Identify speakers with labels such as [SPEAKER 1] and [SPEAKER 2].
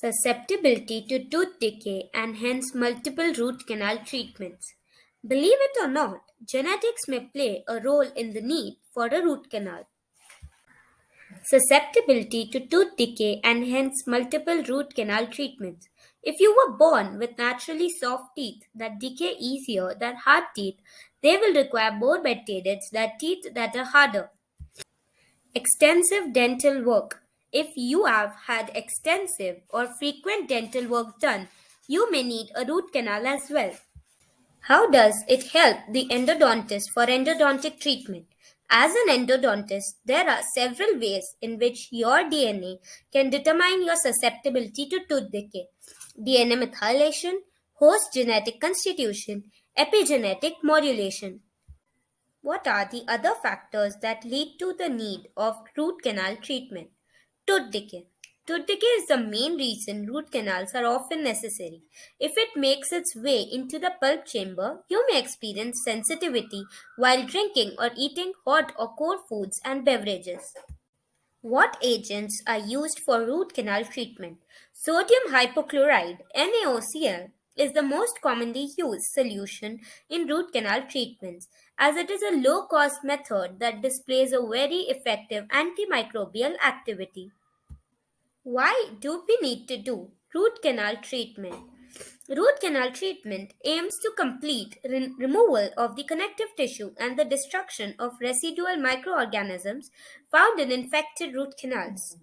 [SPEAKER 1] Susceptibility to tooth decay and hence multiple root canal treatments. Believe it or not, genetics may play a role in the need for a root canal. Susceptibility to tooth decay and hence multiple root canal treatments. If you were born with naturally soft teeth that decay easier than hard teeth, they will require more maintenance than teeth that are harder. Extensive dental work. If you have had extensive or frequent dental work done, you may need a root canal as well. How does it help the endodontist for endodontic treatment? As an endodontist, there are several ways in which your DNA can determine your susceptibility to tooth decay. DNA methylation, host genetic constitution, epigenetic modulation. What are the other factors that lead to the need of root canal treatment? Tooth decay. Tooth decay is the main reason root canals are often necessary. If it makes its way into the pulp chamber, you may experience sensitivity while drinking or eating hot or cold foods and beverages. What agents are used for root canal treatment? Sodium hypochlorite (NaOCl) is the most commonly used solution in root canal treatments as it is a low-cost method that displays a very effective antimicrobial activity. Why do we need to do root canal treatment? Root canal treatment aims to complete removal of the connective tissue and the destruction of residual microorganisms found in infected root canals.